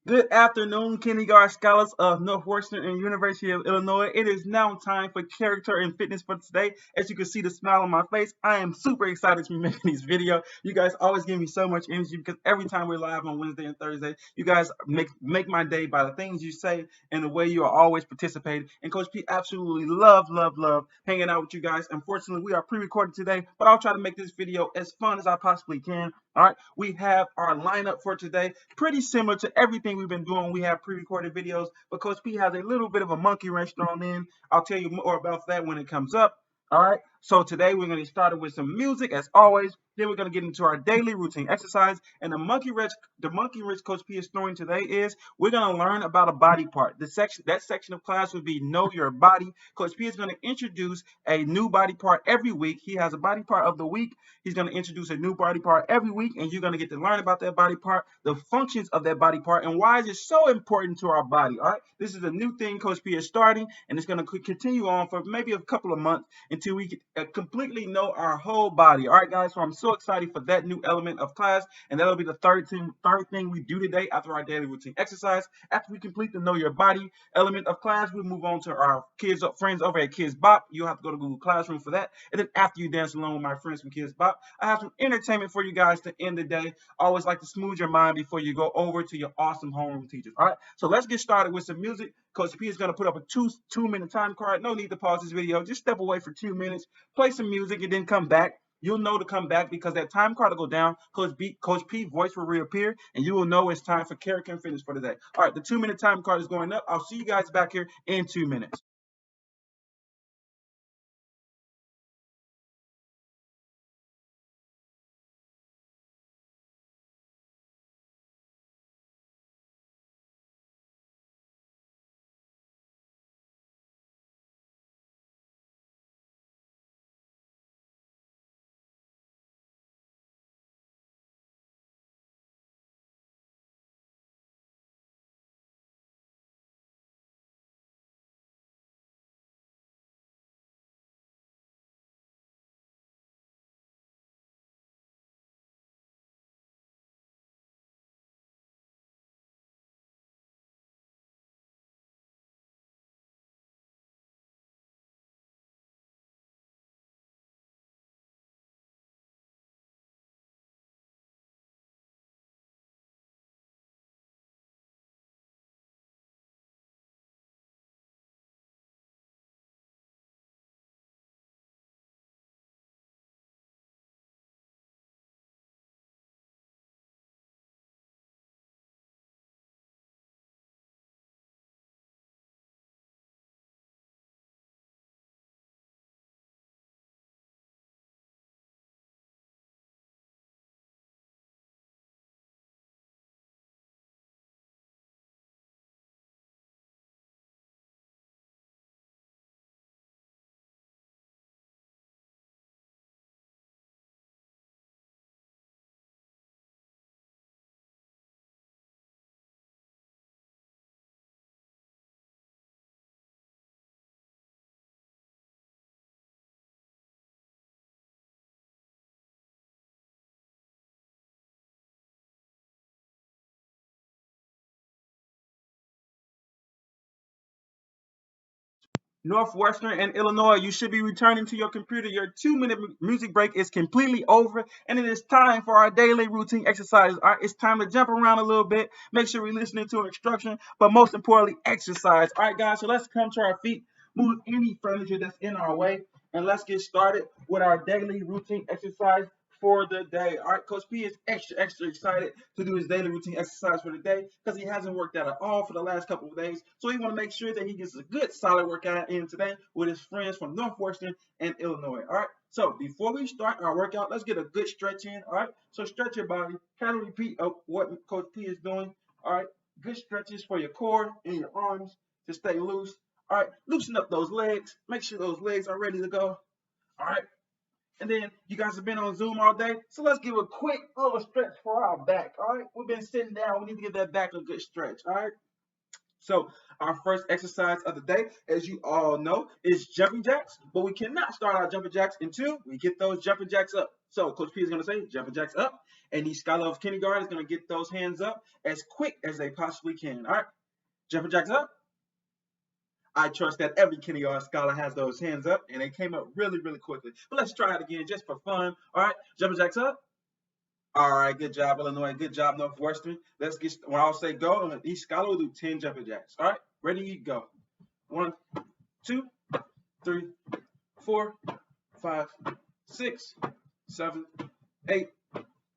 Good afternoon, kindergarten scholars of Northwestern and University of Illinois. It is now time for character and fitness for today. As you can see the smile on my face, I am super excited to be making these videos. You guys always give me so much energy because every time we're live on Wednesday and Thursday, you guys make my day by the things you say and the way you are always participating. And Coach P absolutely love hanging out with you guys. Unfortunately, we are pre-recorded today, but I'll try to make this video as fun as I possibly can. All right, we have our lineup for today, pretty similar to everything we've been doing. We have pre-recorded videos, but Coach P has a little bit of a monkey wrench thrown in. I'll tell you more about that when it comes up. All right, so today we're going to start with some music as always. Then we're going to get into our daily routine exercise. And the monkey wrench Coach P is throwing today is we're going to learn about a body part. That section of class would be Know Your Body. Coach P is going to introduce a new body part every week. He has a body part of the week. He's going to introduce a new body part every week, and you're going to get to learn about that body part, the functions of that body part, and why is it so important to our body. All right, this is a new thing Coach P is starting, and it's going to continue on for maybe a couple of months until we completely know our whole body. All right, guys, so I'm so excited for that new element of class, and that'll be the third thing we do today after our daily routine exercise. After we complete the Know Your Body element of class, we move on to our friends over at Kids Bop. You'll have to go to Google Classroom for that. And then after you dance along with my friends from Kids Bop, I have some entertainment for you guys to end the day. I always like to smooth your mind before you go over to your awesome homeroom teachers. All right, so let's get started with some music. Coach P is going to put up a two-minute time card. No need to pause this video. Just step away for 2 minutes, play some music, and then come back. You'll know to come back because that time card will go down. Coach P voice will reappear, and you will know it's time for character and fitness for today. All right, the 2-minute time card is going up. I'll see you guys back here in 2 minutes. Northwestern and Illinois, you should be returning to your computer. Your 2-minute music break is completely over, and it is time for our daily routine exercises. All right, it's time to jump around a little bit. Make sure we're listening to instruction, but most importantly, exercise. All right, guys, so let's come to our feet, move any furniture that's in our way, and let's get started with our daily routine exercise for the day. All right, Coach P is extra excited to do his daily routine exercise for the day because he hasn't worked out at all for the last couple of days. So he want to make sure that he gets a good solid workout in today with his friends from Northwestern and Illinois. All right. So before we start our workout, let's get a good stretch in. All right. So stretch your body. Kind of repeat what Coach P is doing. All right. Good stretches for your core and your arms to stay loose. All right. Loosen up those legs. Make sure those legs are ready to go. All right. And then you guys have been on Zoom all day, so let's give a quick little stretch for our back. All right, we've been sitting down. We need to give that back a good stretch. All right, So our first exercise of the day, as you all know, is jumping jacks. But we cannot start our jumping jacks until we get those jumping jacks up. So Coach P is going to say jumping jacks up, and each scholar of kindergarten is going to get those hands up as quick as they possibly can. All right, jumping jacks up. I trust that every kindergarten scholar has those hands up, and they came up really, really quickly. But let's try it again just for fun. All right, jumping jacks up. All right, good job, Illinois. Good job, Northwestern. Let's get, when I'll say go, each scholar will do 10 jumping jacks. All right, ready, go. 1, 2, 3, 4, 5, 6, 7, 8,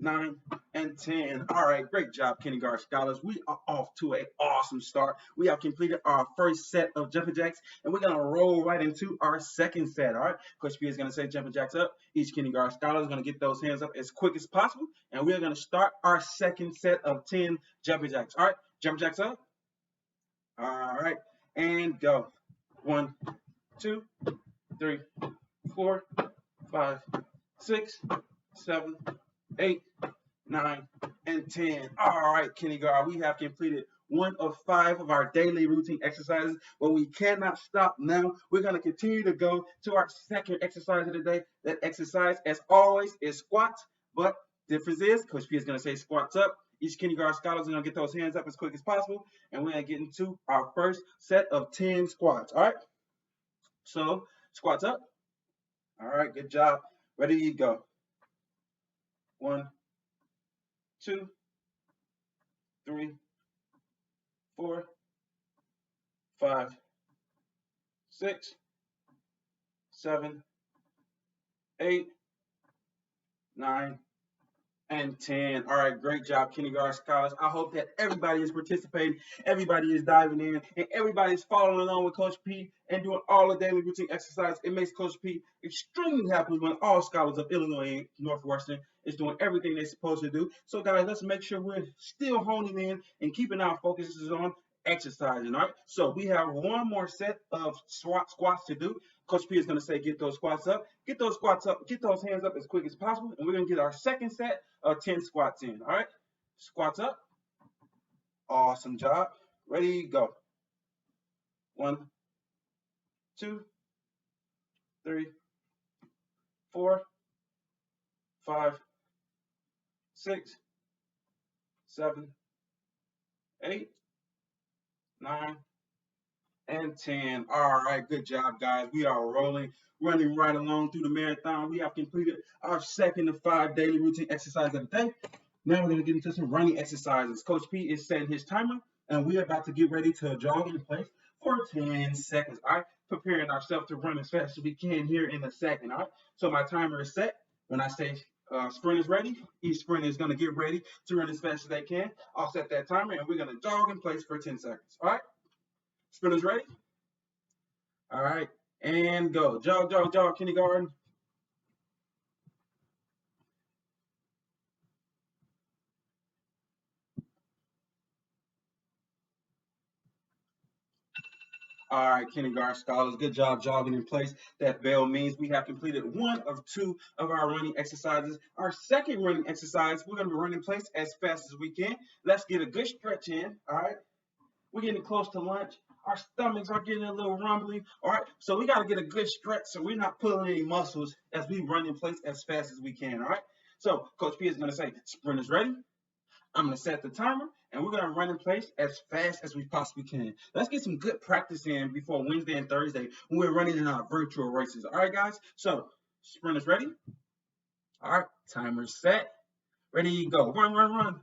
9, and 10. All right, great job, kindergarten scholars. We are off to an awesome start. We have completed our first set of jumping jacks, and we're going to roll right into our second set. All right, Coach P is going to say jumping jacks up. Each kindergarten scholar is going to get those hands up as quick as possible, and we're going to start our second set of 10 jumping jacks. All right, jumping jacks up. All right, and go. 1, 2, 3, 4, 5, 6, 7, 8, 9, and 10. All right, kindergarten, we have completed 1 of 5 of our daily routine exercises, but we cannot stop now. We're going to continue to go to our second exercise of the day. That exercise, as always, is squats, but difference is Coach P is going to say squats up. Each kindergarten scholar is going to get those hands up as quick as possible, and we're going to get into our first set of 10 squats. All right, so squats up. All right, good job. Ready, you go. 1, 2, 3, 4, 5, 6, 7, 8, 9, and 10. All right, great job, kindergarten scholars. I hope that everybody is participating, everybody is diving in, and everybody is following along with Coach P and doing all the daily routine exercise. It makes Coach P extremely happy when all scholars of Illinois and Northwestern is doing everything they're supposed to do. So, guys, let's make sure we're still honing in and keeping our focuses on exercising. All right, so we have one more set of squats to do. Coach P is going to say get those squats up, get those squats up, get those hands up as quick as possible, and we're going to get our second set of 10 squats in. All right, squats up. Awesome job. Ready, go. 1, 2, 3, 4, 5, 6, 7, 8, 9, and 10. All right, good job, guys. We are rolling, running right along through the marathon. We have completed our second of 5 daily routine exercises of the day. Now we're going to get into some running exercises. Coach P is setting his timer, and we're about to get ready to jog in place for 10 seconds. All right, preparing ourselves to run as fast as we can here in a second. All right, so my timer is set. When I say sprint is ready, each sprinter is going to get ready to run as fast as they can. I'll set that timer, and we're going to jog in place for 10 seconds. All right, sprinters ready? All right, and go. Jog, jog, jog, kindergarten. All right, kindergarten scholars, good job jogging in place. That bell means we have completed 1 of 2 of our running exercises. Our second running exercise, we're going to run in place as fast as we can. Let's get a good stretch in, all right? We're getting close to lunch. Our stomachs are getting a little rumbly, all right? So we got to get a good stretch so we're not pulling any muscles as we run in place as fast as we can, all right? So Coach P is going to say, sprinters ready? I'm going to set the timer, and we're going to run in place as fast as we possibly can. Let's get some good practice in before Wednesday and Thursday when we're running in our virtual races. All right, guys? So, sprinters ready? All right, timer set. Ready, go. Run, run, run.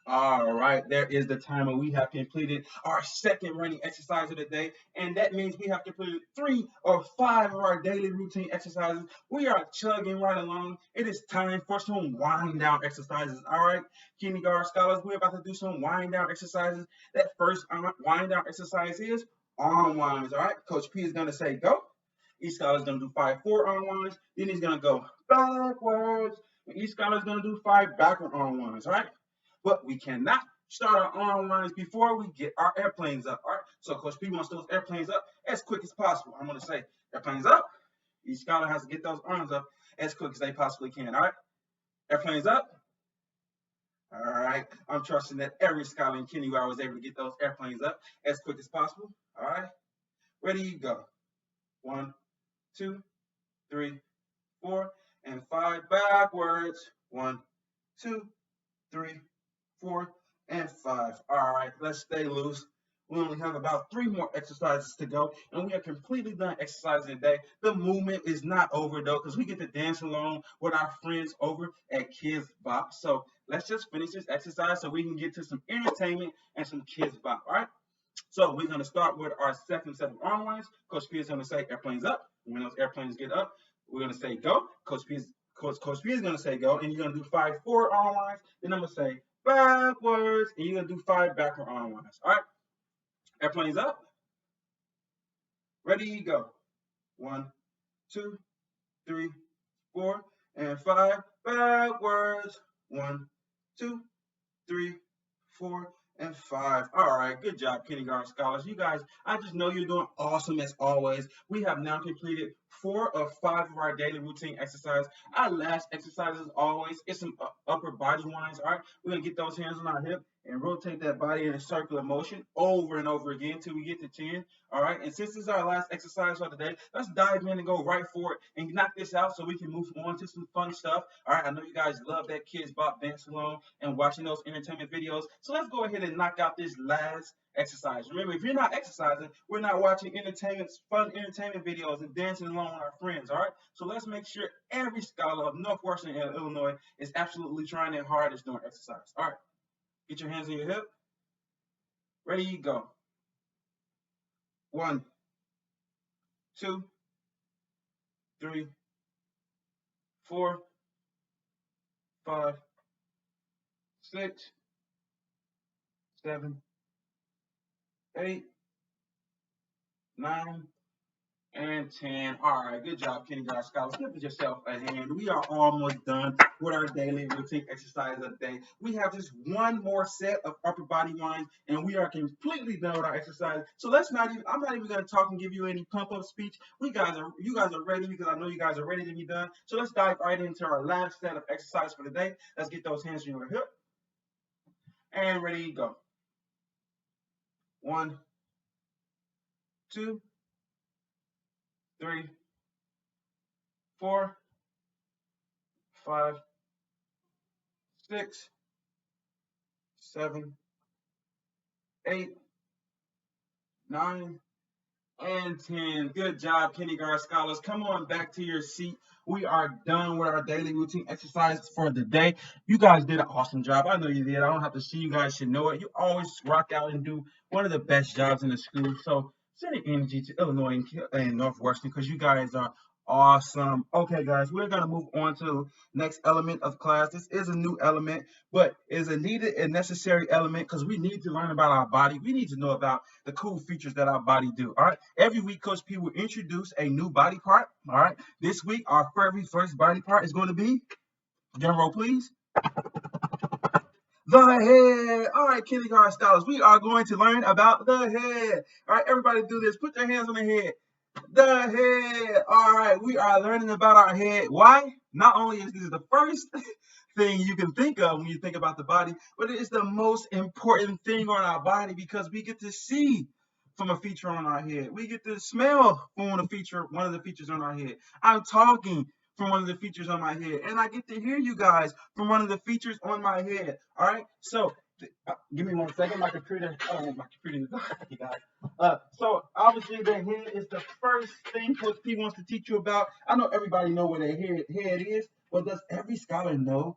All right, there is the timer. We have completed our second running exercise of the day, and that means we have completed 3 or 5 of our daily routine exercises. We are chugging right along. It is time for some wind down exercises. All right, kindergarten scholars, we're about to do some wind down exercises. That first wind down exercise is arm winds. All right, Coach P is going to say go. Each scholar is going to do 5 forward arm winds. Then he's going to go backwards. And each scholar is going to do 5 backward arm winds. All right. But we cannot start our arm winds before we get our airplanes up. All right. So Coach P wants those airplanes up as quick as possible. I'm going to say airplanes up. Each scholar has to get those arms up as quick as they possibly can. All right, airplanes up. All right, I'm trusting that every scholar in kindergarten was able to get those airplanes up as quick as possible. All right, ready, go. 1, 2, 3, 4, and 5 backwards. 1, 2, 3, 4, and 5. All right, let's stay loose. We only have about 3 more exercises to go, and we are completely done exercising today. The movement is not over though, because we get to dance along with our friends over at Kids Bop. So let's just finish this exercise so we can get to some entertainment and some Kids Bop. All right. So we're going to start with our second set of arm lines. Coach P is going to say airplanes up. When those airplanes get up, we're going to say go. Coach P is going to say go, and you're going to do 5 forward arm lines. Then I'm going to say backwards, and you're going to do 5 backward arm lines. All right. Airplanes up. Ready, go. 1, 2, 3, 4, and 5 backwards. 1, 2, 3, 4, and 5. All right, good job, kindergarten scholars. You guys, I just know you're doing awesome as always. We have now completed 4 of 5 of our daily routine exercise. Our last exercise, as always, is some upper body ones. All right, we're gonna get those hands on our hip and rotate that body in a circular motion over and over again till we get to 10. All right, and since this is our last exercise for today, let's dive in and go right for it and knock this out so we can move on to some fun stuff. All right, I know you guys love that Kids Bop dance along and watching those entertainment videos. So let's go ahead and knock out this last exercise. Remember, if you're not exercising, we're not watching fun entertainment videos and dancing along with our friends. All right, so let's make sure every scholar of Northwestern Illinois is absolutely trying their hardest doing exercise. All right. Get your hands on your hip. Ready, go. 1, 2, 3, 4, 5, 6, 7, 8, 9, and 10. All right, good job, kindergarten scholars. Give yourself a hand. We are almost done with our daily routine exercise of the day. We have just one more set of upper body lines, and we are completely done with our exercise. So I'm not even going to talk and give you any pump-up speech. You guys are ready, because I know you guys are ready to be done. So let's dive right into our last set of exercise for the day. Let's get those hands on your hip. And ready, go. 1, 2, 3, 4, 5, 6, 7, 8, 9, and 10. Good job, kindergarten scholars. Come on back to your seat. We are done with our daily routine exercises for the day. You guys did an awesome job. I know you did. I don't have to see, you guys should know it. You always rock out and do one of the best jobs in the school. So send energy to Illinois and Northwestern, because you guys are awesome. Okay, guys, we're going to move on to the next element of class. This is a new element, but is a needed and necessary element, because we need to learn about our body. We need to know about the cool features that our body do. All right, every week Coach P will introduce a new body part. All right, this week our very first body part is going to be, drum roll please, the head. All right, kindergarten scholars, we are going to learn about the head. All right, everybody do this. Put your hands on the head. The head. All right, we are learning about our head. Why? Not only is this the first thing you can think of when you think about the body, but it is the most important thing on our body, because we get to see from a feature on our head. We get to smell from one of the features on our head. I'm talking from one of the features on my head, and I get to hear you guys from one of the features on my head. All right, so give me 1 second. My computer is you guys. So obviously the head is the first thing Coach P wants to teach you about. I know everybody know where their head is, but does every scholar know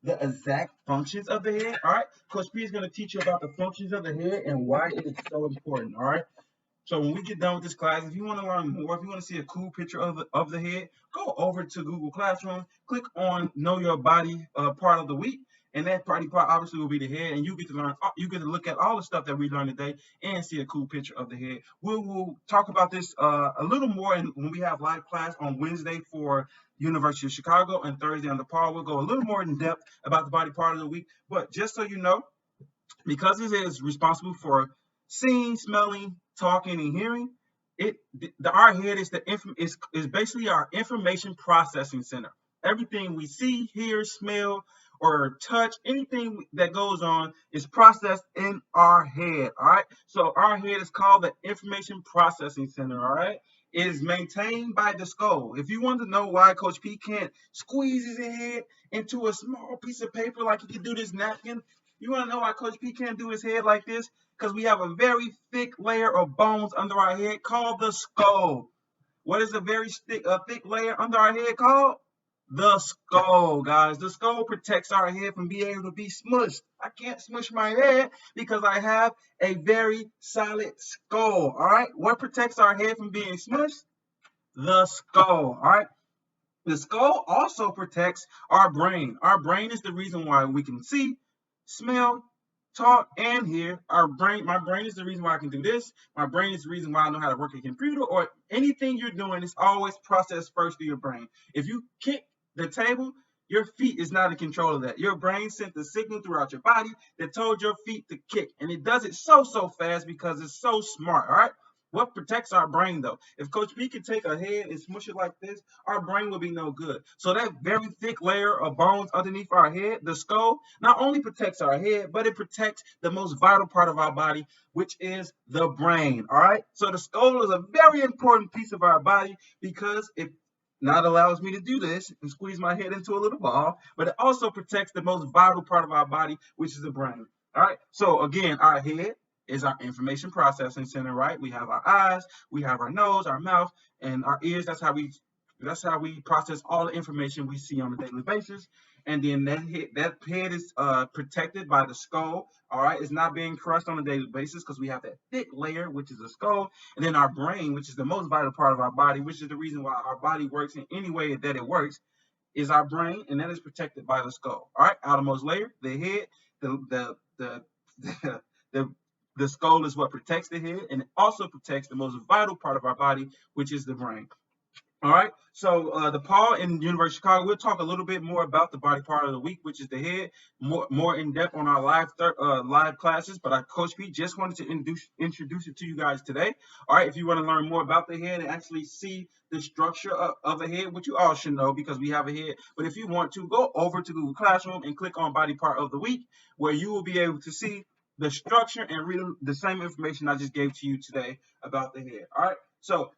the exact functions of the head? All right, Coach P is going to teach you about the functions of the head and why it is so important. All right. So when we get done with this class, if you want to learn more, if you want to see a cool picture of the head, go over to Google Classroom, click on Know Your Body part of the week, and that part obviously will be the head, and you get to look at all the stuff that we learned today and see a cool picture of the head. We will talk about this a little more when we have live class on Wednesday for University of Chicago and Thursday on DePaul. We'll go a little more in depth about the body part of the week, but just so you know, because it is responsible for seeing, smelling, talking, and hearing, our head is is basically our information processing center. Everything we see, hear, smell, or touch, anything that goes on is processed in our head. All right. So our head is called the information processing center. All right. It is maintained by the skull. If you want to know why Coach P can't squeeze his head into a small piece of paper like he can do this napkin, you want to know why Coach P can't do his head like this? Because we have a very thick layer of bones under our head called the skull. What is a very thick layer under our head called? The skull, guys. The skull protects our head from being able to be smushed. I can't smush my head because I have a very solid skull. All right. What protects our head from being smushed? The skull. All right. The skull also protects our brain. Our brain is the reason why we can see, smell, talk, and hear. My brain is the reason why I can do this. My brain is the reason why I know how to work a computer, or anything you're doing is always processed first through your brain. If you kick the table, your feet is not in control of that. Your brain sent the signal throughout your body that told your feet to kick, and it does it so fast because it's so smart. All right. What protects our brain though? If Coach B can take a head and smush it like this, our brain will be no good. So that very thick layer of bones underneath our head, the skull, not only protects our head, but it protects the most vital part of our body, which is the brain. All right. So the skull is a very important piece of our body because it not allows me to do this and squeeze my head into a little ball, but it also protects the most vital part of our body, which is the brain. All right. So again, our head is our information processing center, right? We have our eyes, we have our nose, our mouth, and our ears. That's how we process all the information we see on a daily basis. And then that head is protected by the skull. All right, it's not being crushed on a daily basis because we have that thick layer, which is the skull, and then our brain, which is the most vital part of our body, which is the reason why our body works in any way that it works, is our brain, and that is protected by the skull. All right, outermost layer, the head, the the the skull is what protects the head, and it also protects the most vital part of our body, which is the brain. All right. So DePaul in University of Chicago, we'll talk a little bit more about the body part of the week, which is the head, more in depth on our live classes. But Coach P just wanted to introduce it to you guys today. All right. If you want to learn more about the head and actually see the structure of a head, which you all should know because we have a head. But if you want to, go over to Google Classroom and click on body part of the week, where you will be able to see the structure and read the same information I just gave to you today about the head. All right. So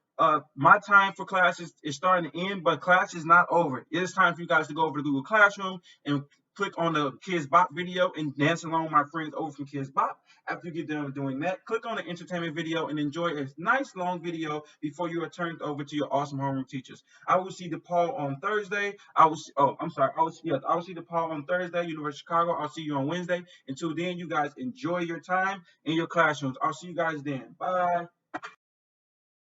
my time for class is starting to end, but class is not over. It is time for you guys to go over to Google Classroom and click on the Kids Bop video and dance along with my friends over from Kids Bop. After you get done doing that, click on the entertainment video and enjoy a nice long video before you are turned over to your awesome homeroom teachers. I will see DePaul on Thursday. I will see DePaul on Thursday, University of Chicago. I'll see you on Wednesday. Until then, you guys enjoy your time in your classrooms. I'll see you guys then. Bye.